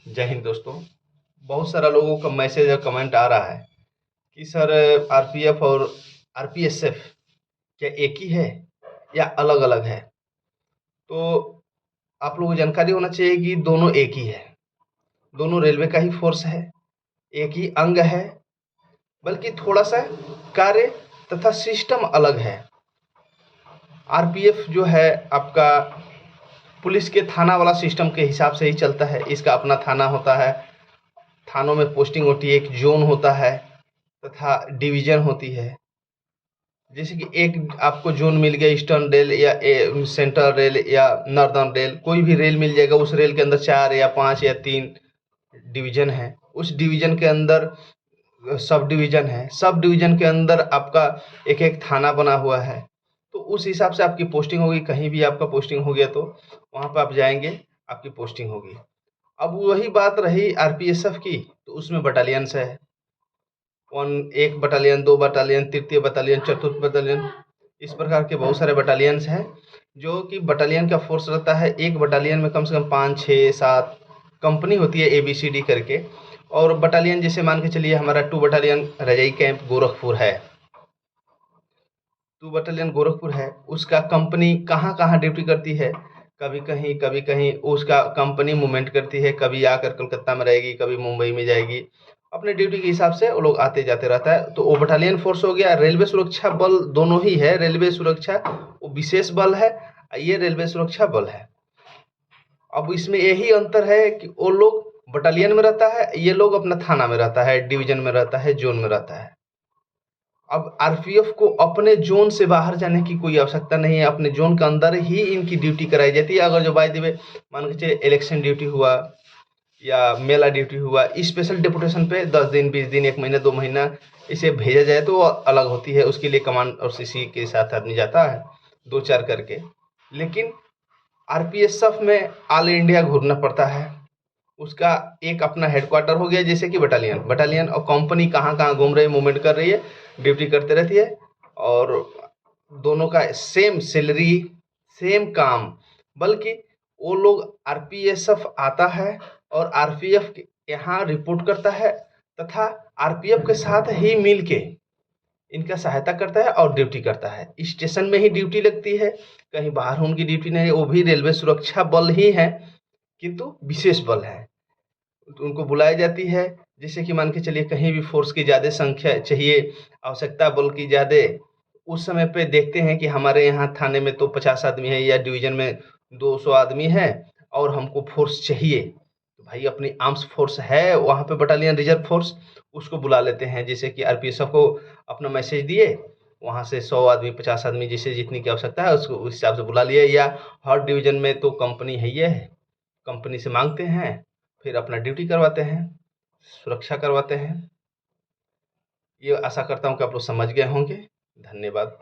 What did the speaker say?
जय हिंद दोस्तों। बहुत सारा लोगों का मैसेज और कमेंट आ रहा है कि सर आरपीएफ और आरपीएसएफ क्या एक ही है या अलग अलग है। तो आप लोगों को जानकारी होना चाहिए कि दोनों एक ही है, दोनों रेलवे का ही फोर्स है, एक ही अंग है, बल्कि थोड़ा सा कार्य तथा सिस्टम अलग है। आरपीएफ जो है आपका पुलिस के थाना वाला सिस्टम के हिसाब से ही चलता है। इसका अपना थाना होता है, थानों में पोस्टिंग होती है, एक जोन होता है तथा डिवीजन होती है। जैसे कि एक आपको जोन मिल गया ईस्टर्न रेल या सेंट्रल रेल या नॉर्दर्न रेल, कोई भी रेल मिल जाएगा। उस रेल के अंदर 4 या 5 या 3 डिवीजन है। उस डिवीजन के अंदर सब डिवीजन है, सब डिवीजन के अंदर आपका एक एक थाना बना हुआ है। तो उस हिसाब से आपकी पोस्टिंग होगी। कहीं भी आपका पोस्टिंग हो गया तो वहाँ पर आप जाएंगे, आपकी पोस्टिंग होगी। अब वही बात रही आरपीएसएफ की, तो उसमें बटालियंस है। एक बटालियन, 2 बटालियन, तृतीय बटालियन, चतुर्थ बटालियन, इस प्रकार के बहुत सारे बटालियंस हैं। जो कि बटालियन का फोर्स रहता है, एक बटालियन में कम से कम 5, 6, 7 कंपनी होती है, ABCD करके। और बटालियन जैसे मान के चलिए हमारा 2 बटालियन रजाई कैंप गोरखपुर है, 2 बटालियन गोरखपुर है। उसका कंपनी कहाँ कहाँ ड्यूटी करती है, कभी कहीं उसका कंपनी मूवमेंट करती है, कभी आकर कलकत्ता में रहेगी, कभी मुंबई में जाएगी। अपने ड्यूटी के हिसाब से वो लोग आते जाते रहता है। तो वो बटालियन फोर्स हो गया। रेलवे सुरक्षा बल दोनों ही है। रेलवे सुरक्षा वो विशेष बल है, ये रेलवे सुरक्षा बल है। अब इसमें यही अंतर है कि वो लोग बटालियन में रहता है, ये लोग अपना थाना में रहता है, डिवीजन में रहता है, जोन में रहता है। अब आरपीएफ को अपने जोन से बाहर जाने की कोई आवश्यकता नहीं है, अपने जोन के अंदर ही इनकी ड्यूटी कराई जाती है। अगर जो बाय द वे मान के चलिए इलेक्शन ड्यूटी हुआ या मेला ड्यूटी हुआ, स्पेशल डिपुटेशन पे 10 दिन, 20 दिन, 1 महीना, 2 महीना इसे भेजा जाए तो अलग होती है। उसके लिए कमांड और सीसी के साथ आदमी जाता है 2-4 करके। लेकिन आरपीएसएफ में ऑल इंडिया घूरना पड़ता है। उसका एक अपना हेडक्वार्टर हो गया, जैसे कि बटालियन बटालियन और कंपनी कहाँ कहाँ घूम रही है, मूवमेंट कर रही है, ड्यूटी करते रहती है। और दोनों का सेम सैलरी, सेम काम। बल्कि वो लोग आरपीएसएफ आता है और आरपीएफ यहाँ रिपोर्ट करता है तथा आरपीएफ के साथ ही मिल के इनका सहायता करता है और ड्यूटी करता है। स्टेशन में ही ड्यूटी लगती है, कहीं बाहर उनकी ड्यूटी नहीं है। वो भी रेलवे सुरक्षा बल ही है, किंतु विशेष बल है। तो उनको बुलाई जाती है। जैसे कि मान के चलिए कहीं भी फोर्स की ज़्यादा संख्या चाहिए, आवश्यकता बल की ज़्यादा, उस समय पे देखते हैं कि हमारे यहाँ थाने में तो 50 आदमी है या डिवीजन में 200 आदमी है और हमको फोर्स चाहिए। तो भाई अपनी आर्म्स फोर्स है वहाँ पे, बटालियन रिजर्व फोर्स, उसको बुला लेते हैं। जैसे कि आरपीएसएफ को अपना मैसेज दिए, वहाँ से 100 आदमी, 50 आदमी, जिसे जितनी की आवश्यकता है उसको उस हिसाब से बुला लिए। या हर डिवीजन में तो कंपनी है, ये है, कंपनी से मांगते हैं, फिर अपना ड्यूटी करवाते हैं, सुरक्षा करवाते हैं। ये आशा करता हूँ कि आप लोग समझ गए होंगे। धन्यवाद।